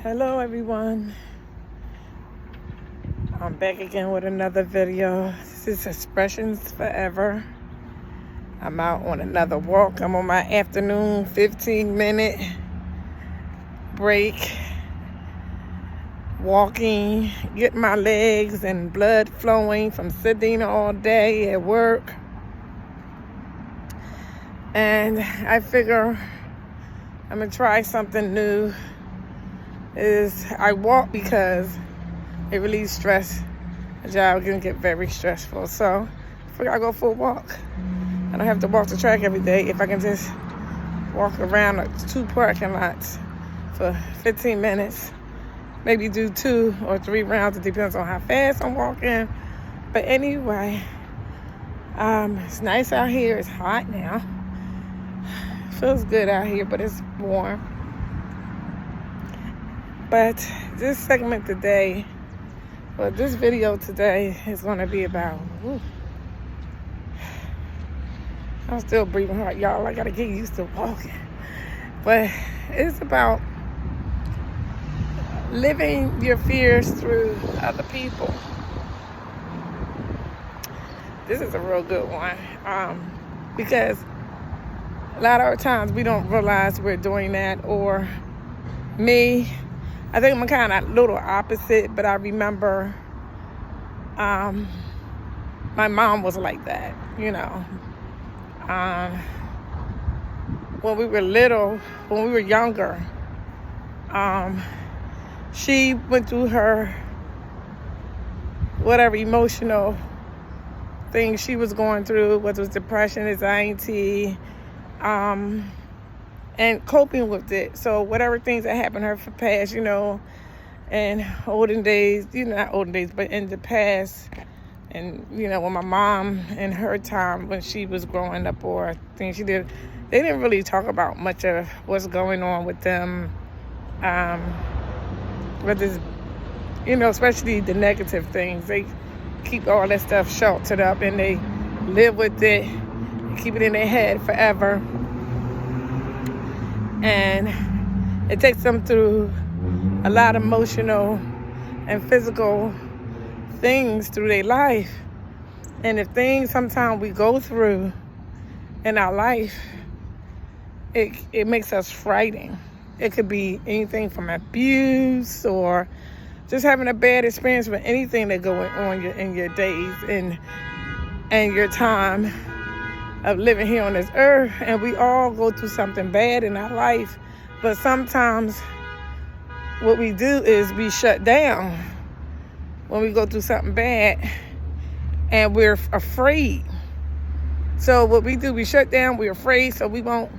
Hello everyone, I'm back again with another video. This is Expressions Forever. I'm out on another walk. I'm on my afternoon 15-minute break, walking, getting my legs and blood flowing from sitting all day at work. And I figure I'm gonna try something new. I walk because it relieves stress. The job can get very stressful. So I figure I'll go for a walk. I don't have to walk the track every day. If I can just walk around 2 parking lots for 15 minutes, maybe do 2 or 3 rounds. It depends on how fast I'm walking. But anyway, it's nice out here. It's hot now. Feels good out here, but it's warm. But this segment today, this video today is going to be about, I'm still breathing hard, y'all. I got to get used to walking. But it's about living your fears through other people. This is a real good one, because a lot of times we don't realize we're doing that. Or me, I think I'm kind of a little opposite, but I remember my mom was like that, when we were little, when we were younger, she went through her whatever emotional things she was going through, whether it was depression, anxiety, and coping with it. So whatever things that happened to her for past, in olden days, not olden days, but in the past, and, when my mom in her time, when she was growing up, or things she did, they didn't really talk about much of what's going on with them. But this, especially the negative things, they keep all that stuff sheltered up and they live with it, keep it in their head forever. And it takes them through a lot of emotional and physical things through their life. And if things sometimes we go through in our life, it makes us frightened. It could be anything from abuse or just having a bad experience with anything that going on in your days and your time of living here on this earth. And we all go through something bad in our life, but sometimes what we do is we shut down when we go through something bad, and we're afraid. So what we do, we shut down, we're afraid, so we won't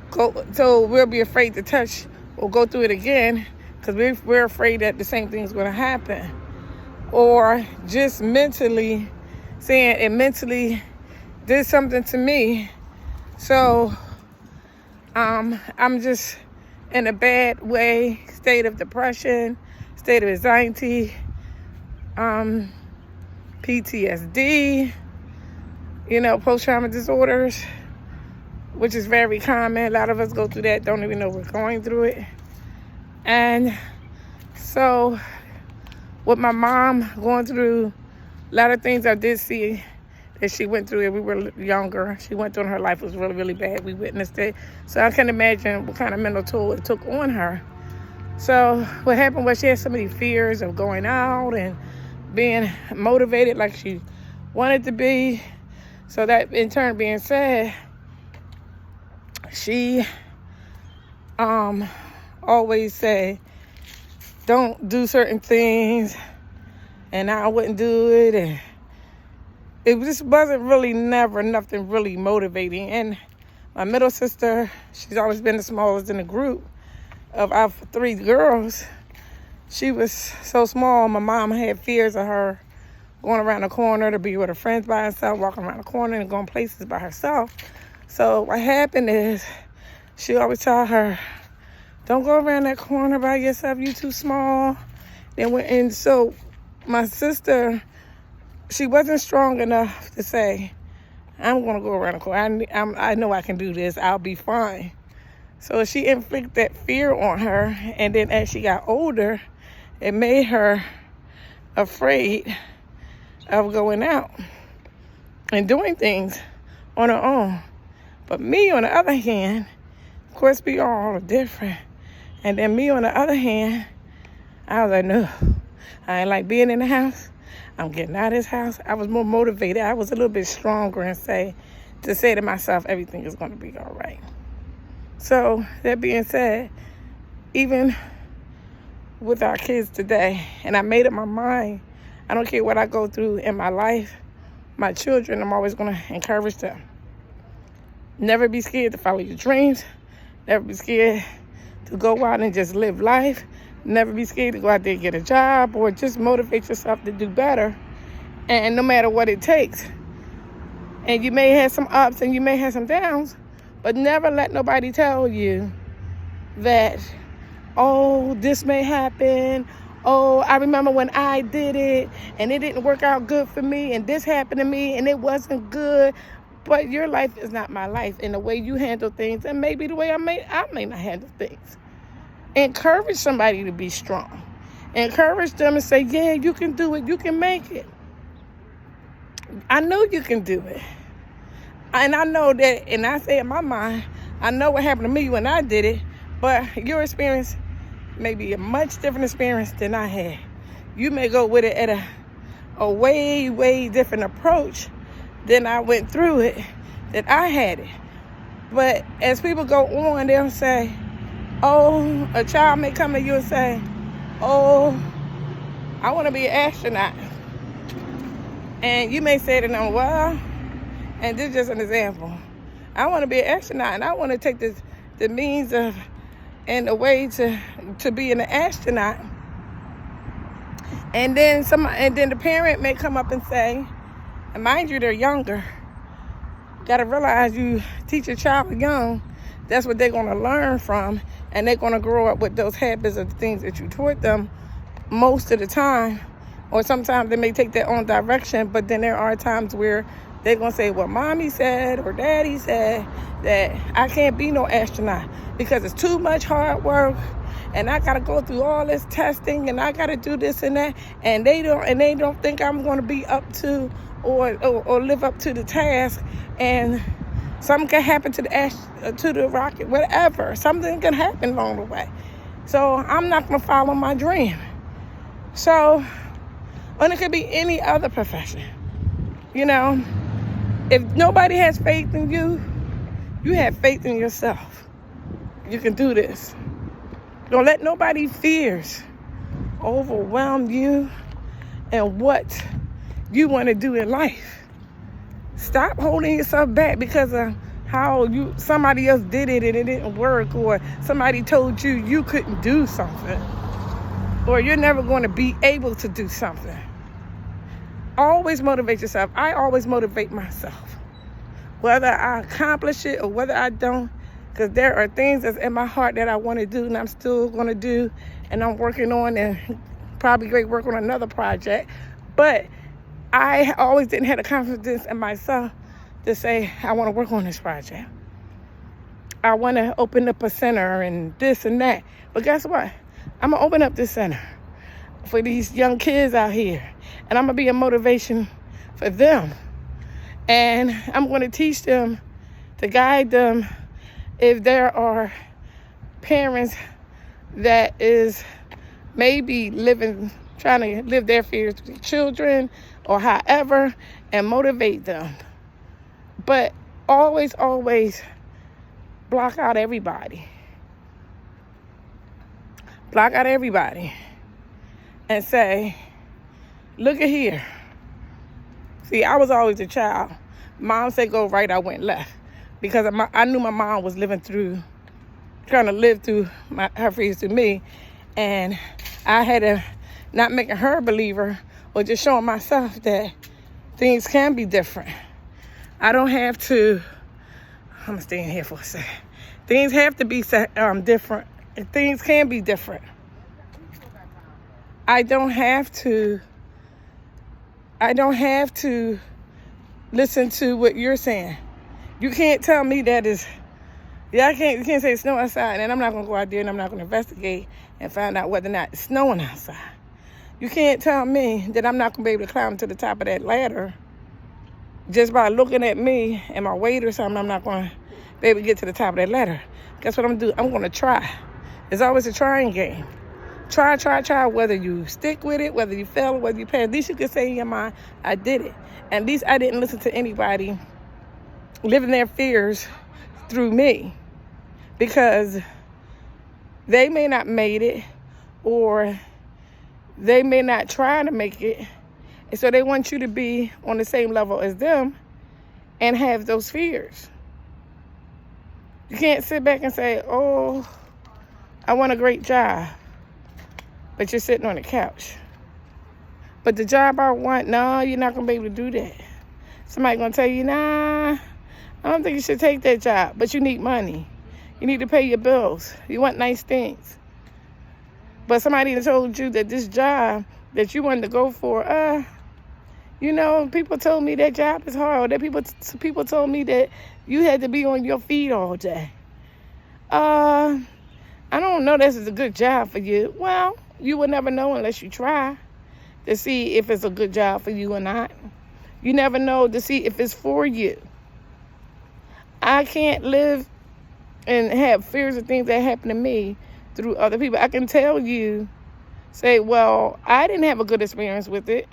go, so we'll be afraid to touch or go through it again, because we're afraid that the same thing's going to happen. Or just mentally saying it mentally did something to me, so I'm just in a bad way, state of depression, state of anxiety, PTSD, post-traumatic disorders, which is very common. A lot of us go through that, don't even know we're going through it. And so with my mom going through a lot of things, I did see that she went through it. We were younger. She went through, and her life was really, really bad. We witnessed it. So I can imagine what kind of mental toll it took on her. So what happened was she had so many fears of going out and being motivated like she wanted to be. So that in turn being said, she always say, don't do certain things, and I wouldn't do it, and it just wasn't really never nothing really motivating. And my middle sister, she's always been the smallest in the group of our 3 girls. She was so small, my mom had fears of her going around the corner to be with her friends by herself, walking around the corner and going places by herself. So what happened is, she always tell her, don't go around that corner by yourself, you too small. And so my sister, she wasn't strong enough to say, I'm going to go around the corner. I know I can do this. I'll be fine. So she inflicted that fear on her. And then as she got older, it made her afraid of going out and doing things on her own. But me, on the other hand, of course, we all are different. And then me, on the other hand, I was like, no, I ain't like being in the house. I'm getting out of this house. I was more motivated. I was a little bit stronger and say to myself, everything is going to be all right. So that being said, even with our kids today, and I made up my mind, I don't care what I go through in my life, my children, I'm always going to encourage them. Never be scared to follow your dreams. Never be scared to go out and just live life. Never be scared to go out there and get a job, or just motivate yourself to do better. And no matter what it takes. And you may have some ups and you may have some downs, but never let nobody tell you that, oh, this may happen. Oh, I remember when I did it and it didn't work out good for me, and this happened to me and it wasn't good. But your life is not my life, and the way you handle things, and maybe the way I may not handle things. Encourage somebody to be strong. Encourage them and say, yeah, you can do it. You can make it. I know you can do it. And I know that, and I say in my mind, I know what happened to me when I did it, but your experience may be a much different experience than I had. You may go with it at a way, way different approach than I went through it, that I had it. But as people go on, they'll say, oh, a child may come to you and say, oh, I want to be an astronaut. And you may say to them, well, and this is just an example, I want to be an astronaut, and I want to take the means of and the way to being an astronaut. And then the parent may come up and say, and mind you, they're younger. Got to realize you teach a child young, that's what they're going to learn from, and they're going to grow up with those habits of the things that you taught them most of the time. Or sometimes they may take their own direction, but then there are times where they're going to say, well, mommy said or daddy said that I can't be no astronaut because it's too much hard work, and I got to go through all this testing, and I got to do this and that, and they don't think I'm going to be up to or live up to the task, and something can happen to the rocket, whatever. Something can happen along the way. So I'm not going to follow my dream. So, and it could be any other profession. You know, if nobody has faith in you, you have faith in yourself. You can do this. Don't let nobody's fears overwhelm you and what you want to do in life. Stop holding yourself back because of how somebody else did it and it didn't work, or somebody told you couldn't do something, or you're never going to be able to do something. Always motivate yourself. I always motivate myself, whether I accomplish it or whether I don't, because there are things that's in my heart that I want to do and I'm still going to do, and I'm working on, and probably great work on another project. But I always didn't have the confidence in myself to say, I want to work on this project. I want to open up a center and this and that. But guess what? I'm going to open up this center for these young kids out here. And I'm going to be a motivation for them. And I'm going to teach them, to guide them, if there are parents that is maybe trying to live their fears with their children or however, and motivate them. But always, always block out everybody. Block out everybody and say, look at here. See, I was always a child. Mom said go right, I went left. Because I knew my mom was trying to live through her fears to me. And I had to not making her a believer, or just showing myself that things can be different. I don't have to, I'm staying here for a second. Things have to be different. Things can be different. I don't have to listen to what you're saying. You can't tell me that is Yeah, you can't say it's snow outside, and I'm not going to go out there and I'm not going to investigate and find out whether or not it's snowing outside. You can't tell me that I'm not going to be able to climb to the top of that ladder just by looking at me and my weight or something. I'm not going to be able to get to the top of that ladder. Guess what I'm going to do? I'm going to try. It's always a trying game. Try, whether you stick with it, whether you fail, whether you pass. At least you can say in your mind, I did it. At least I didn't listen to anybody living their fears through me, because they may not made it, or they may not try to make it, and so they want you to be on the same level as them and have those fears. You can't sit back and say, oh, I want a great job, but you're sitting on the couch. But the job I want, no, you're not going to be able to do that. Somebody going to tell you, nah, I don't think you should take that job, but you need money. You need to pay your bills. You want nice things. But somebody told you that this job that you wanted to go for, people told me that job is hard. That people told me that you had to be on your feet all day. I don't know this is a good job for you. Well, you will never know unless you try to see if it's a good job for you or not. You never know to see if it's for you. I can't live and have fears of things that happen to me through other people. I can tell you, say, well, I didn't have a good experience with it,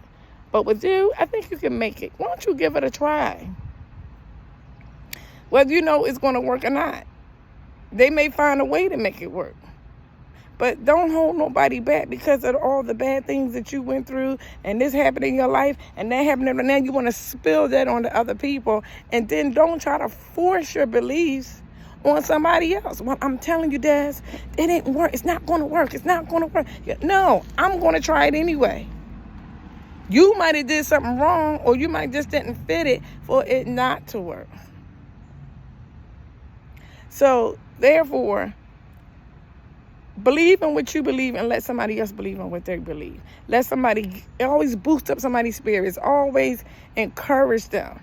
but with you, I think you can make it. Why don't you give it a try? Whether you know it's going to work or not. They may find a way to make it work. But don't hold nobody back because of all the bad things that you went through, and this happened in your life, and that happened, and now you want to spill that on to other people, and then don't try to force your beliefs on somebody else. Well, I'm telling you, Des, it didn't work. It's not going to work. It's not going to work. No, I'm going to try it anyway. You might have did something wrong, or you might just didn't fit it for it not to work. So, therefore, believe in what you believe and let somebody else believe in what they believe. Let somebody, always boost up somebody's spirits. Always encourage them.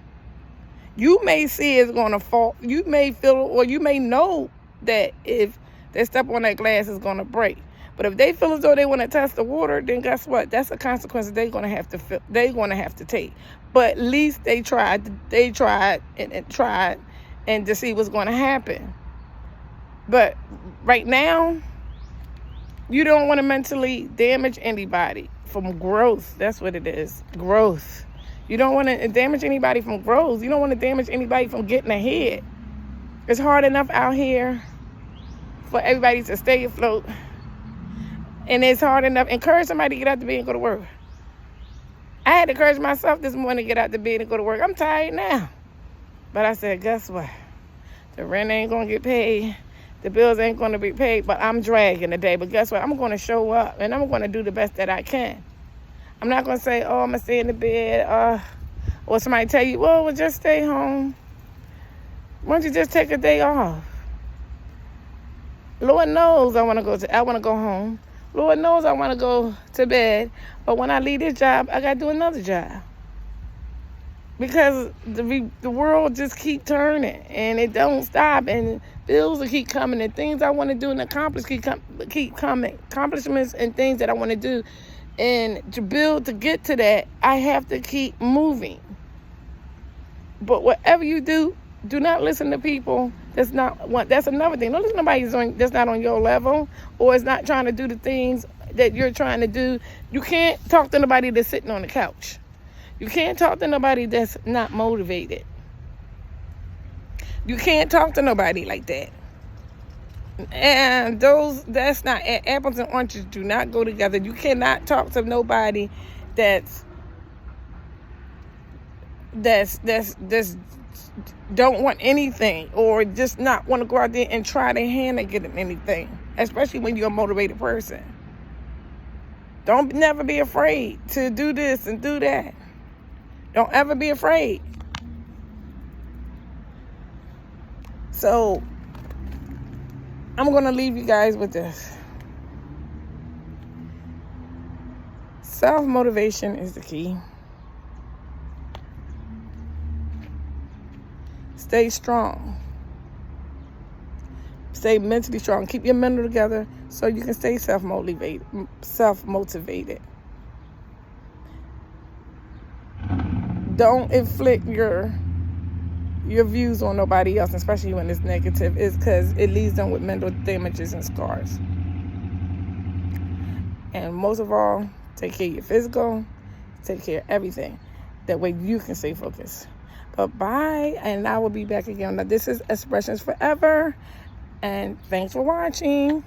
You may see it's going to fall. You may feel, or you may know that if they step on that glass, it's going to break. But if they feel as though they want to test the water, then guess what? That's a consequence that they're going to have to feel, they're going to have to take. But at least they tried and to see what's going to happen. But right now, you don't want to mentally damage anybody from growth. That's what it is, growth. You don't want to damage anybody from growth. You don't want to damage anybody from getting ahead. It's hard enough out here for everybody to stay afloat. And it's hard enough. Encourage somebody to get out the bed and go to work. I had to encourage myself this morning to get out the bed and go to work. I'm tired now. But I said, guess what? The rent ain't going to get paid. The bills ain't going to be paid, but I'm dragging today. But guess what? I'm going to show up, and I'm going to do the best that I can. I'm not going to say, oh, I'm going to stay in the bed. Or somebody tell you, well, just stay home. Why don't you just take a day off? Lord knows I want to go home. Lord knows I want to go to bed. But when I leave this job, I got to do another job. Because the world just keep turning, and it don't stop, and bills will keep coming, and things I want to do and accomplish keep coming, accomplishments and things that I want to do, and to get to that, I have to keep moving. But whatever you do, do not listen to people that's another thing. Don't listen to nobody that's not on your level, or is not trying to do the things that you're trying to do. You can't talk to nobody that's sitting on the couch. You can't talk to nobody that's not motivated. You can't talk to nobody like that. And that's not, apples and oranges do not go together. You cannot talk to nobody that's don't want anything, or just not want to go out there and try their hand at getting anything, especially when you're a motivated person. Don't never be afraid to do this and do that. Don't ever be afraid. So, I'm going to leave you guys with this. Self-motivation is the key. Stay strong. Stay mentally strong. Keep your mental together so you can stay self-motivated. Don't inflict your views on nobody else, especially when it's negative, is because it leaves them with mental damages and scars. And most of all, take care of your physical, take care of everything. That way you can stay focused. But bye, and I will be back again. Now, this is Expressions Forever, and thanks for watching.